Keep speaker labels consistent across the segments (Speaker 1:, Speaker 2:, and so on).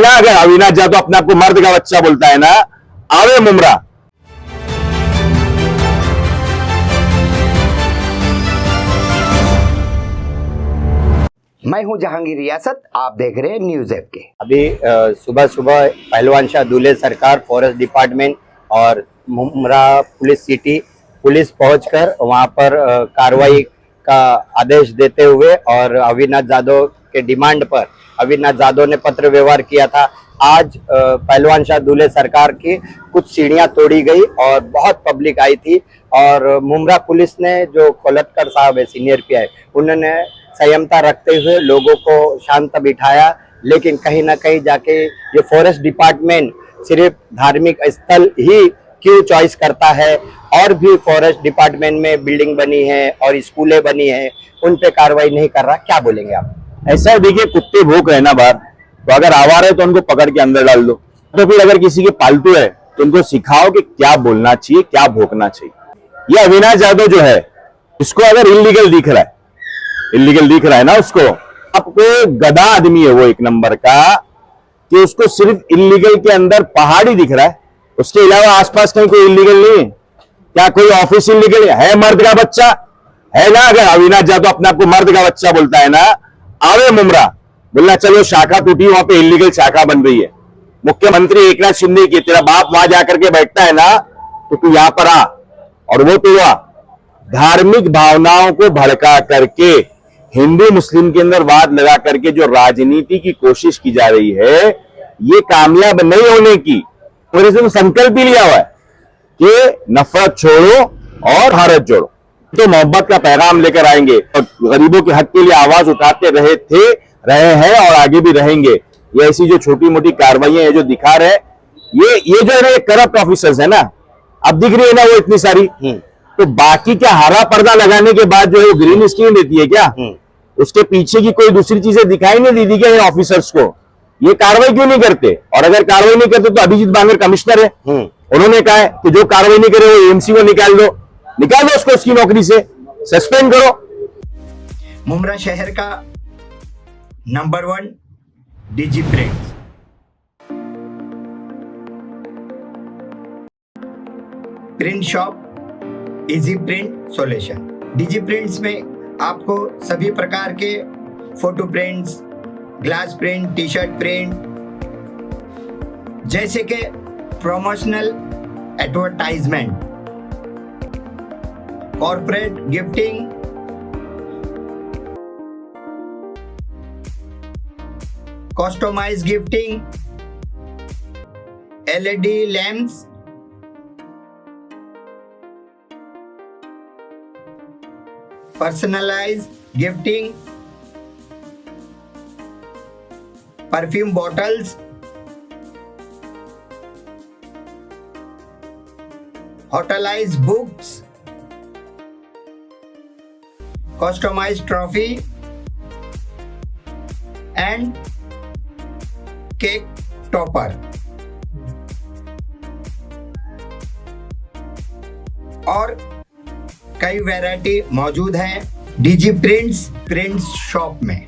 Speaker 1: ना, अगर अविनाश जादव अपने आप को मर्द का बच्चा बोलता है ना, आवे मुमरा।
Speaker 2: मैं हूं जहांगीर रियासत, आप देख रहे हैं न्यूज ऐप के।
Speaker 3: अभी सुबह सुबह पहलवान शाह दूल्हे सरकार, फॉरेस्ट डिपार्टमेंट और मुमरा पुलिस सिटी पुलिस पहुंचकर वहां पर कार्रवाई का आदेश देते हुए और अविनाश जाधव के डिमांड पर अविनाश जाधव ने पत्र व्यवहार किया था। आज पहलवान शाह दूल्हे सरकार की कुछ सीढ़ियां तोड़ी गई और बहुत पब्लिक आई थी और मुमरा पुलिस ने, जो कोलटकर साहब है सीनियर पीआई, उन्होंने संयमता रखते हुए लोगों को शांत बिठाया। लेकिन कहीं ना कहीं जाके ये फॉरेस्ट डिपार्टमेंट सिर्फ धार्मिक स्थल ही क्यों चॉइस करता है, और भी फॉरेस्ट डिपार्टमेंट में बिल्डिंग बनी है और स्कूलें बनी है, उन पे कार्रवाई नहीं कर रहा। क्या बोलेंगे आप?
Speaker 1: ऐसा है, देखिए कुत्ते भूख रहे ना बाहर, तो अगर आवारा है तो उनको पकड़ के अंदर डाल दो। तो फिर अगर किसी के पालतू है तो उनको सिखाओ कि क्या बोलना चाहिए, क्या भौंकना चाहिए। ये अविनाश जाधव जो है, इसको अगर इलीगल दिख रहा है ना, उसको, आपको गधा आदमी है वो एक नंबर का, कि उसको सिर्फ इलीगल के अंदर पहाड़ी दिख रहा है, उसके अलावा आसपास कहीं कोई इलीगल नहीं है। क्या कोई ऑफिस इलीगल है? मर्द का बच्चा है ना, अगर अविनाश जाधव अपने आप को मर्द का बच्चा बोलता है ना, आवे मुमरा। बोलना चलो शाखा टूटी, वहां पे इलीगल शाखा बन रही है। मुख्यमंत्री एकनाथ शिंदे की, तेरा बाप वहां जाकर के बैठता है ना, तो तू यहां पर आ। और वो तो हुआ धार्मिक भावनाओं को भड़का करके हिंदू मुस्लिम के अंदर वाद लगा करके जो राजनीति की कोशिश की जा रही है, ये कामयाब नहीं होने की। और इसमें संकल्प ही लिया हुआ है कि नफरत छोड़ो और भारत जोड़ो। तो मोहब्बत का पैगाम लेकर आएंगे और गरीबों के हक के लिए आवाज उठाते रहे हैं और आगे भी रहेंगे। ये ऐसी जो छोटी मोटी कार्रवाइयां जो दिखा रहे हैं, ये जो है ना, ये करप्ट ऑफिसर्स है ना, अब दिख रही है ना वो इतनी सारी, तो बाकी क्या हरा पर्दा लगाने के बाद जो है वो ग्रीन स्क्रीन देती है क्या? उसके पीछे की कोई दूसरी चीजें दिखाई नहीं दी थी क्या ये ऑफिसर्स को? ये कार्रवाई क्यों नहीं करते? और अगर कार्रवाई नहीं करते तो अभिजीत बांगर कमिश्नर है, उन्होंने कहा है कि जो कार्रवाई नहीं करे वो एमसी को निकाल दो उसको उसकी नौकरी से, सस्पेंड करो।
Speaker 2: मुमरा शहर का नंबर 1 DG prints, print shop, easy print solution. DG prints में आपको सभी प्रकार के photo prints, glass print, T shirt print, जैसे कि promotional advertisement, corporate gifting, customize gifting, LED lamps, personalize gifting, perfume bottles, होटलाइज books, customize trophy and cake topper, और कई वैरायटी मौजूद है डीजी प्रिंट शॉप में।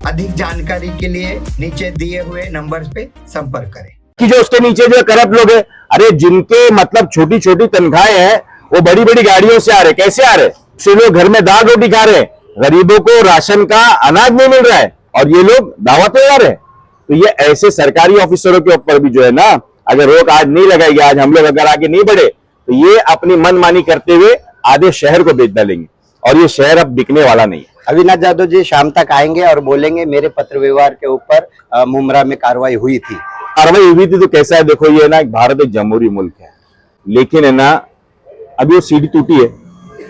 Speaker 2: अधिक जानकारी के लिए नीचे दिए हुए नंबर्स पे संपर्क करें।
Speaker 1: कि जो उसके नीचे जो करप्ट लोग हैं, अरे जिनके मतलब छोटी छोटी तनख्वाहें हैं, वो बड़ी बड़ी गाड़ियों से आ रहे, कैसे आ रहे? से लोग घर में दाल रोटी खा रहे, गरीबों को राशन का अनाज नहीं मिल रहा है और ये लोग दावा पे आ रहे। तो ये ऐसे सरकारी ऑफिसरों के ऊपर भी जो है ना, अगर रोक आज नहीं लगाएगी, आज हम लोग अगर आगे नहीं बढ़े, तो ये अपनी मनमानी करते हुए आधे शहर को बेच डालेंगे और ये शहर अब बिकने वाला नहीं है।
Speaker 3: अविनाश जाधव जी शाम तक आएंगे और बोलेंगे मेरे पत्र व्यवहार के ऊपर मुमरा में कार्रवाई हुई थी।
Speaker 1: कार्रवाई हुई थी तो कैसा है, देखो ये ना, भारत एक जमहूरी मुल्क है, लेकिन है ना अभी वो सीढ़ी टूटी है।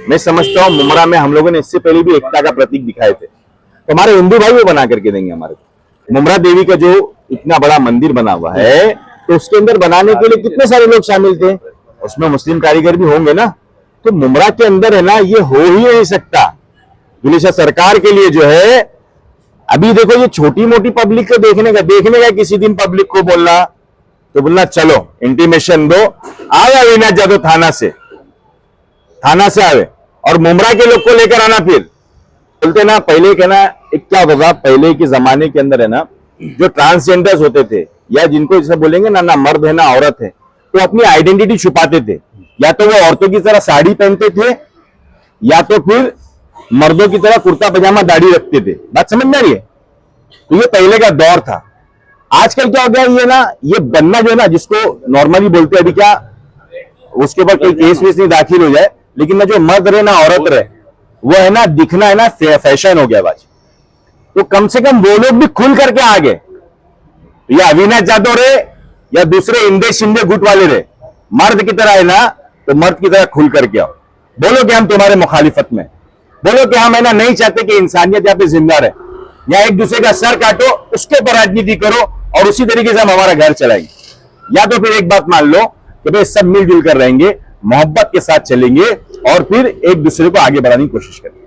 Speaker 1: मैं समझता हूँ मुमरा में हम लोगों ने इससे पहले भी एकता का प्रतीक दिखाए थे, तो हमारे हिंदू भाई वो बना करके देंगे हमारे को। मुमरा देवी का जो इतना बड़ा मंदिर बना हुआ है, तो उसके अंदर बनाने के लिए कितने सारे लोग शामिल थे, उसमें मुस्लिम कारीगर भी होंगे ना। तो मुमरा के अंदर है ना, ये हो ही नहीं सकता। जुलिशा सरकार के लिए जो है, अभी देखो ये छोटी मोटी पब्लिक को देखने का किसी दिन पब्लिक को बोलना, तो बोलना चलो इंटीमेशन दो, आए अविनाश जाधव थाना से आवे और मुमरा के लोग को लेकर आना। फिर बोलते ना, पहले कहना एक क्या होता था पहले के जमाने के अंदर है ना, जो ट्रांसजेंडर्स होते थे या जिनको जैसे बोलेंगे ना, ना मर्द है ना औरत है, तो अपनी आइडेंटिटी छुपाते थे। या तो वो औरतों की तरह साड़ी पहनते थे या तो फिर मर्दों की तरह कुर्ता पजामा दाढ़ी रखते थे। बात समझ में आ रही है? तो ये पहले का दौर था। आजकल क्या हो गया, ये ना ये बनना जो है ना, जिसको नॉर्मली बोलते हैं, अभी क्या उसके ऊपर कोई केस वेस नहीं दाखिल हो जाए, लेकिन ना जो मर्द रहे ना औरत रहे, वो है ना दिखना है ना फैशन हो गया बाज। तो कम से कम वो लोग भी खुल करके आ गए, या अविनाश जाधव रहे या दूसरे इंदे शिंदे गुट वाले रहे, मर्द की तरह है ना, तो मर्द की तरह खुल करके आओ। बोलो कि हम तुम्हारे मुखालिफत में, बोलो कि हम है ना नहीं चाहते कि इंसानियत यहाँ पे जिंदा रहे, या एक दूसरे का सर काटो उसके ऊपर राजनीति करो और उसी तरीके से हम हमारा घर चलाएंगे। या तो फिर एक बात मान लो कि भाई सब मिलजुल कर रहेंगे, मोहब्बत के साथ चलेंगे और फिर एक दूसरे को आगे बढ़ाने की कोशिश करेंगे।